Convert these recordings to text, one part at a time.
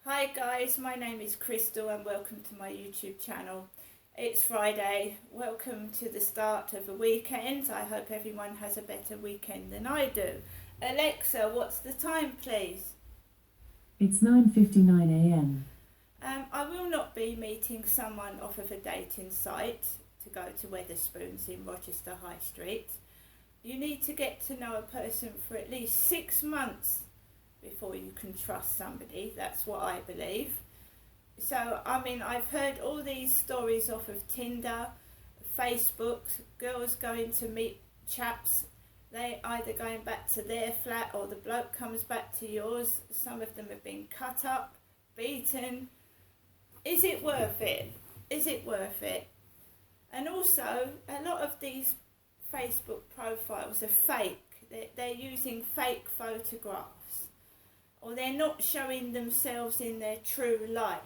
Hi guys, my name is Crystal and welcome to my YouTube channel. It's Friday, welcome to the start of a weekend. I hope everyone has a better weekend than I do. Alexa, what's the time please? It's 9:59 a.m. I will not be meeting someone off of a dating site to go to Wetherspoons in Rochester High Street. You need to get to know a person for at least 6 months before you can trust somebody. That's what I believe. So, I've heard all these stories off of Tinder, Facebook, girls going to meet chaps. They either going back to their flat or the bloke comes back to yours. Some of them have been cut up, beaten. Is it worth it? Is it worth it? And also, a lot of these Facebook profiles are fake. They're using fake photographs, or they're not showing themselves in their true light.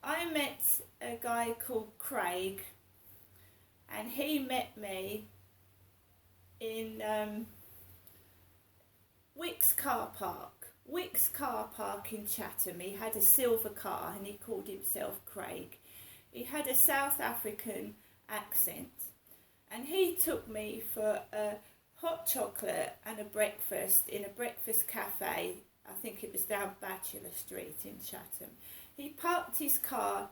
I met a guy called Craig, and he met me in Wickes car park. Wickes car park in Chatham. He had a silver car and he called himself Craig. He had a South African accent, and he took me for a hot chocolate and a breakfast in a breakfast cafe. I think it was down Bachelor Street in Chatham. He parked his car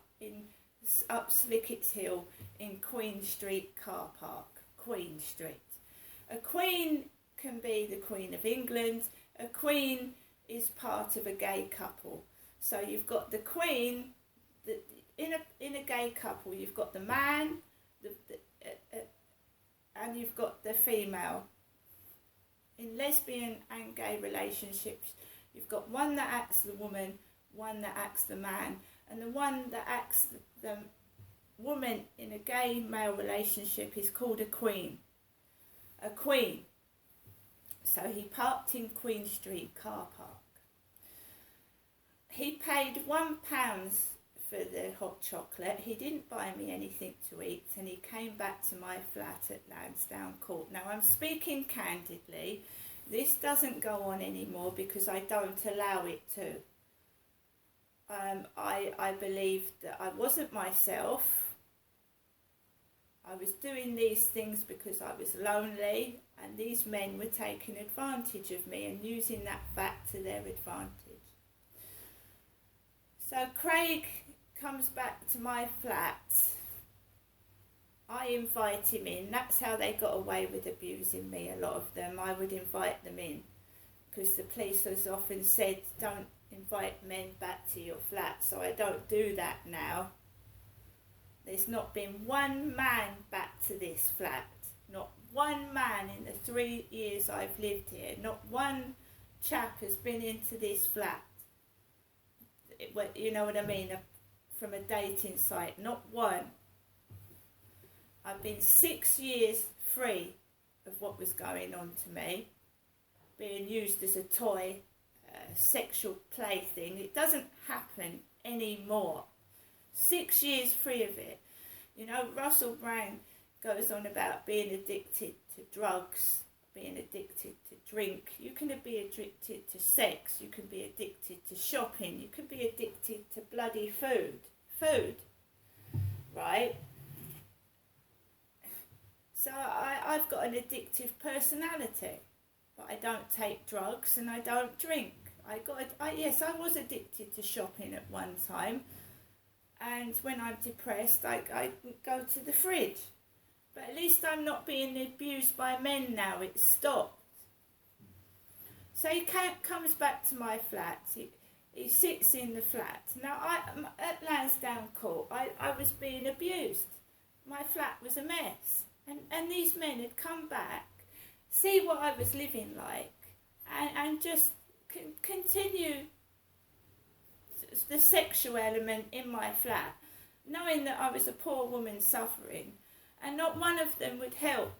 up Slickett's Hill in Queen Street car park. Queen Street. A queen can be the Queen of England. A queen is part of a gay couple. So you've got the queen. In a gay couple, you've got the man, and you've got the female. In lesbian and gay relationships, you've got one that acts the woman, one that acts the man, and the one that acts the woman in a gay male relationship is called a queen. A queen. So he parked in Queen Street car park. He paid £1 for the hot chocolate. He didn't buy me anything to eat, and he came back to my flat at Lansdowne Court. Now, I'm speaking candidly. This doesn't go on anymore because I don't allow it to. I believed that I wasn't myself. I was doing these things because I was lonely, and these men were taking advantage of me and using that fact to their advantage. So Craig comes back to my flat. I invite him in. That's how they got away with abusing me, a lot of them. I would invite them in because the police has often said don't invite men back to your flat, so I don't do that now. There's not been one man back to this flat. Not one man in the 3 years I've lived here. Not one chap has been into this flat. You know what I mean? From a dating site. Not one. I've been 6 years free of what was going on to me. Being used as a toy, sexual plaything. It doesn't happen anymore. 6 years free of it. You know, Russell Brand goes on about being addicted to drugs, being addicted to drink. You can be addicted to sex. You can be addicted to shopping. You can be addicted to bloody food. Food. Right? So I've got an addictive personality. But I don't take drugs and I don't drink. Yes, I was addicted to shopping at one time. And when I'm depressed, I go to the fridge. But at least I'm not being abused by men now. It's stopped. So he comes back to my flat. He sits in the flat. Now, at Lansdowne Court, I was being abused. My flat was a mess. And these men had come back, see what I was living like, and just continue the sexual element in my flat, knowing that I was a poor woman suffering, and not one of them would help.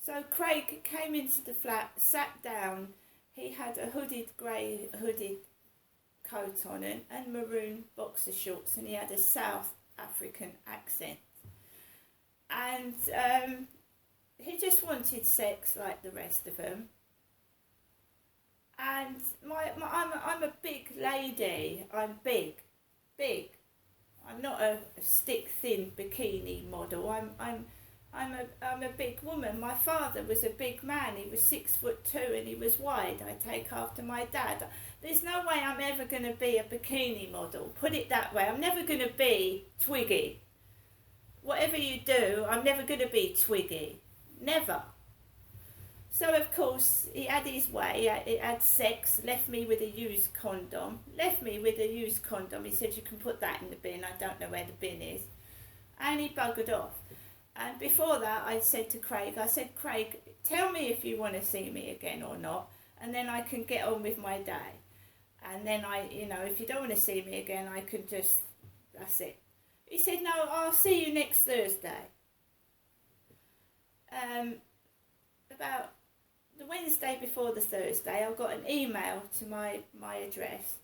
So Craig came into the flat, sat down. He had a grey hooded coat on and maroon boxer shorts, and he had a South African accent. And he just wanted sex like the rest of them. And I'm a big lady. I'm big. I'm not a stick thin bikini model. I'm a big woman. My father was a big man. He was 6'2" and he was wide. I take after my dad. There's no way I'm ever going to be a bikini model. Put it that way. I'm never going to be Twiggy. Whatever you do, I'm never going to be Twiggy. Never. So of course he had his way. He had sex. Left me with a used condom. He said, you can put that in the bin. I don't know where the bin is. And he buggered off. And before that, I said to Craig, Craig, tell me if you want to see me again or not, and then I can get on with my day. And then if you don't want to see me again, I can just, that's it. He said, no, I'll see you next Thursday. About the Wednesday before the Thursday, I got an email to my address.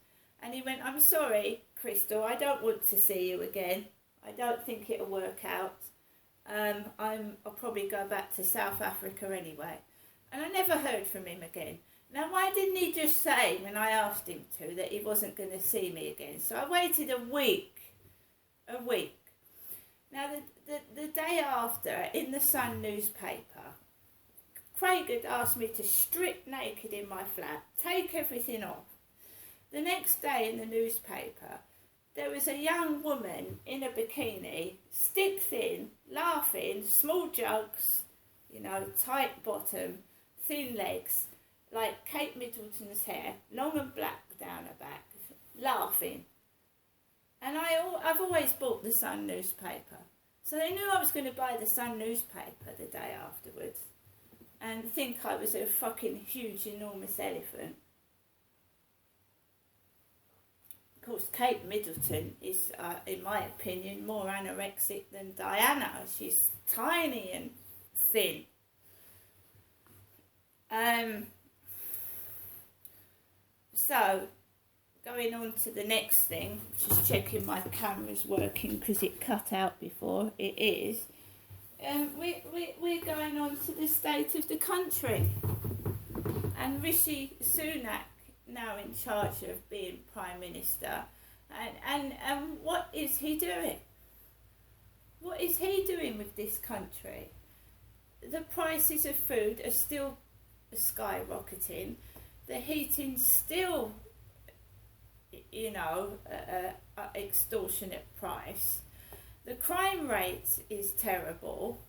And he went, I'm sorry, Crystal, I don't want to see you again. I don't think it'll work out. I'll probably go back to South Africa anyway. And I never heard from him again. Now, why didn't he just say, when I asked him to, that he wasn't going to see me again? So I waited a week. Now, the day after, in the Sun newspaper, Craig had asked me to strip naked in my flat, take everything off. The next day in the newspaper, there was a young woman in a bikini, stick thin, laughing, small jugs, tight bottom, thin legs, like Kate Middleton's hair, long and black down her back, laughing. And I've always bought the Sun newspaper. So they knew I was going to buy the Sun newspaper the day afterwards and think I was a fucking huge, enormous elephant. Of course, Kate Middleton is, in my opinion, more anorexic than Diana. She's tiny and thin. So, going on to the next thing, just checking my camera's working because it cut out before. It is. We're going on to the state of the country. And Rishi Sunak, now in charge of being Prime Minister, and what is he doing? What is he doing with this country? The prices of food are still skyrocketing. The heating's still, extortionate price. The crime rate is terrible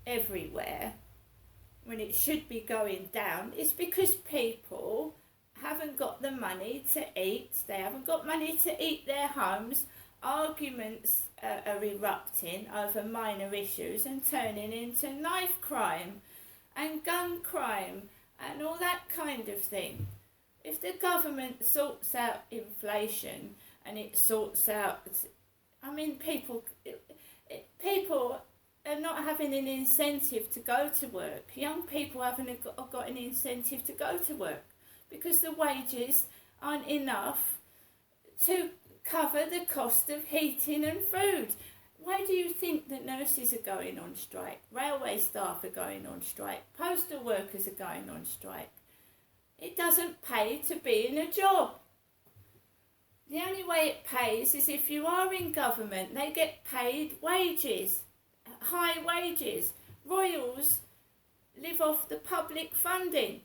everywhere when it should be going down. It's because people haven't got the money to eat. They haven't got money to eat their homes. Arguments are erupting over minor issues and turning into knife crime and gun crime and all that kind of thing. If the government sorts out inflation and it sorts out, people are not having an incentive to go to work. Young people haven't got an incentive to go to work because the wages aren't enough to cover the cost of heating and food. Why do you think that nurses are going on strike? Railway staff are going on strike. Postal workers are going on strike. It doesn't pay to be in a job. The only way it pays is if you are in government. They get paid wages, high wages. Royals live off the public funding.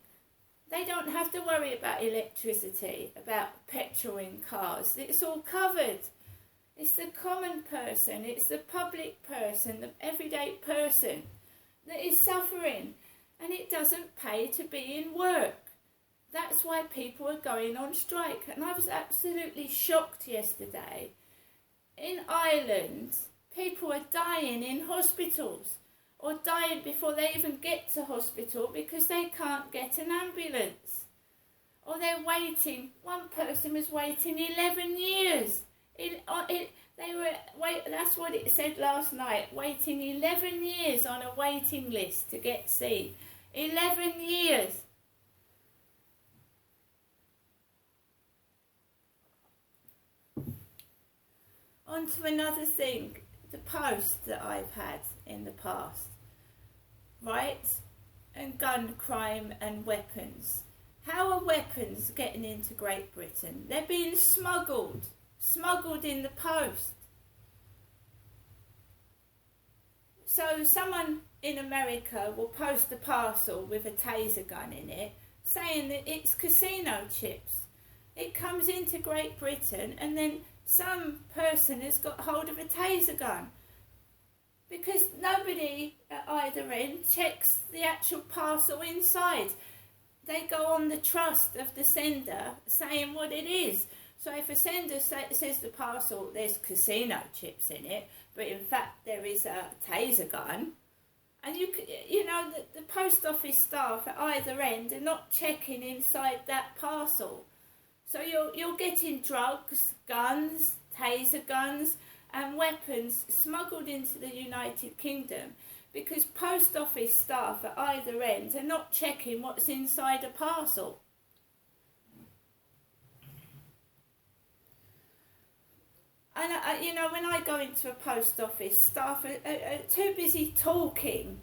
They don't have to worry about electricity, about petrol in cars. It's all covered. It's the common person, it's the public person, the everyday person that is suffering. And it doesn't pay to be in work. That's why people are going on strike. And I was absolutely shocked yesterday. In Ireland, people are dying in hospitals or dying before they even get to hospital because they can't get an ambulance. Or they're waiting. One person was waiting 11 years. That's what it said last night. Waiting 11 years on a waiting list to get seen. 11 years. On to another thing, the post that I've had in the past, right? And gun crime and weapons. How are weapons getting into Great Britain? They're being smuggled in the post. So someone in America will post a parcel with a taser gun in it, saying that it's casino chips. It comes into Great Britain and then some person has got hold of a taser gun. Because nobody at either end checks the actual parcel inside. They go on the trust of the sender saying what it is. So if a sender says the parcel, there's casino chips in it, but in fact there is a taser gun, and the post office staff at either end are not checking inside that parcel. So you're getting drugs, guns, taser guns, and weapons smuggled into the United Kingdom because post office staff at either end are not checking what's inside a parcel. And when I go into a post office, staff are too busy talking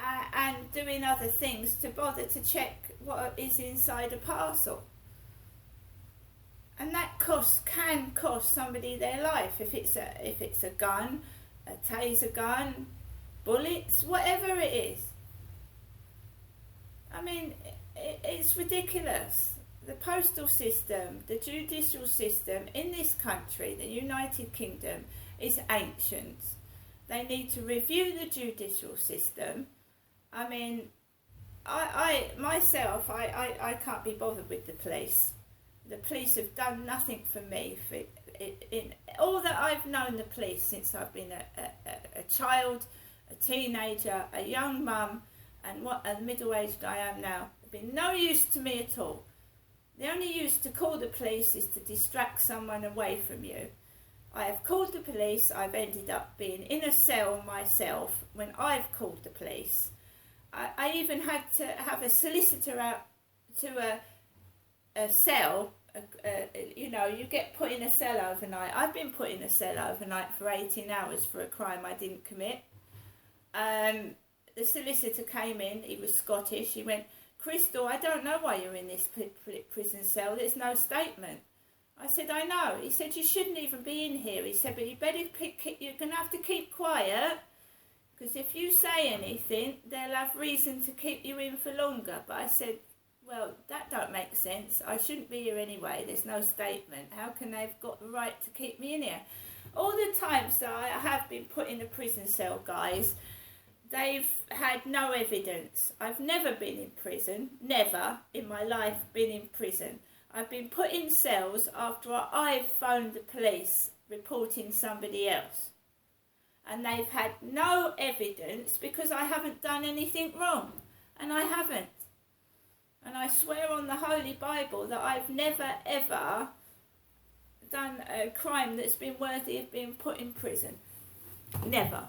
and doing other things to bother to check what is inside a parcel. And that can cost somebody their life if it's a gun, a taser gun, bullets, whatever it is. I mean, it's ridiculous. The postal system, the judicial system in this country, the United Kingdom, is ancient. They need to review the judicial system. I mean, I myself can't be bothered with the police. The police have done nothing for me. In all that I've known the police since I've been a child, a teenager, a young mum, and what a middle-aged I am now, have been no use to me at all. The only use to call the police is to distract someone away from you. I have called the police. I've ended up being in a cell myself when I've called the police. I even had to have a solicitor out to a cell. You get put in a cell overnight. I've been put in a cell overnight for 18 hours for a crime I didn't commit. The solicitor came in. He was Scottish. He went, "Crystal, I don't know why you're in this prison cell. There's no statement." I said, "I know." He said, "You shouldn't even be in here." He said, "But you better you're going to have to keep quiet, because if you say anything, they'll have reason to keep you in for longer." But I said, well, that don't make sense. I shouldn't be here anyway. There's no statement. How can they've got the right to keep me in here? All the times that I have been put in a prison cell, guys, they've had no evidence. I've never been in prison. Never in my life been in prison. I've been put in cells after I've phoned the police reporting somebody else. And they've had no evidence because I haven't done anything wrong. And I haven't. And I swear on the Holy Bible that I've never ever done a crime that's been worthy of being put in prison. Never.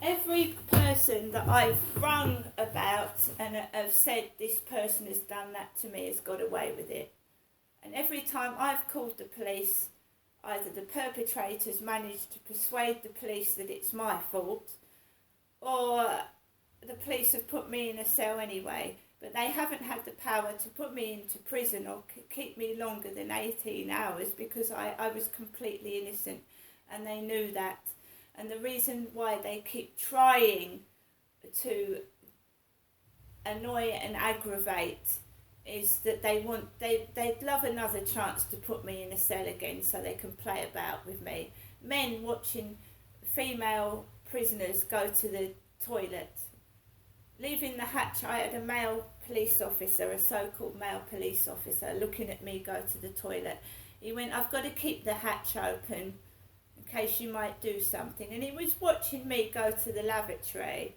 Every person that I've rung about and have said this person has done that to me has got away with it. And every time I've called the police, either the perpetrators managed to persuade the police that it's my fault, or the police have put me in a cell anyway, but they haven't had the power to put me into prison or keep me longer than 18 hours because I was completely innocent, and they knew that. And the reason why they keep trying to annoy and aggravate is that they'd love another chance to put me in a cell again so they can play about with me. Men watching female prisoners go to the toilet, leaving the hatch. I had a male police officer, a so-called male police officer, looking at me go to the toilet. He went, "I've got to keep the hatch open in case you might do something." And he was watching me go to the lavatory,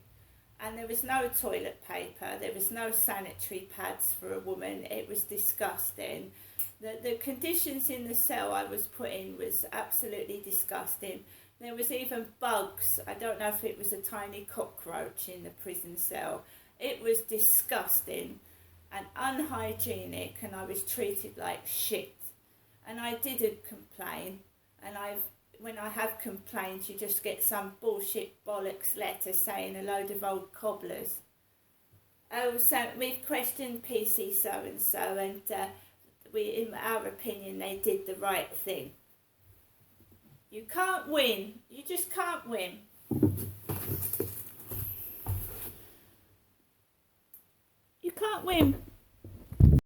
and there was no toilet paper, there was no sanitary pads for a woman. It was disgusting. The conditions in the cell I was put in was absolutely disgusting. There was even bugs. I don't know if it was a tiny cockroach in the prison cell. It was disgusting and unhygienic, and I was treated like shit. And I didn't complain. And I've when I have complained, you just get some bullshit bollocks letter saying a load of old cobblers. Oh, so we've questioned PC so and so, and in our opinion, they did the right thing. You can't win. You just can't win. You can't win.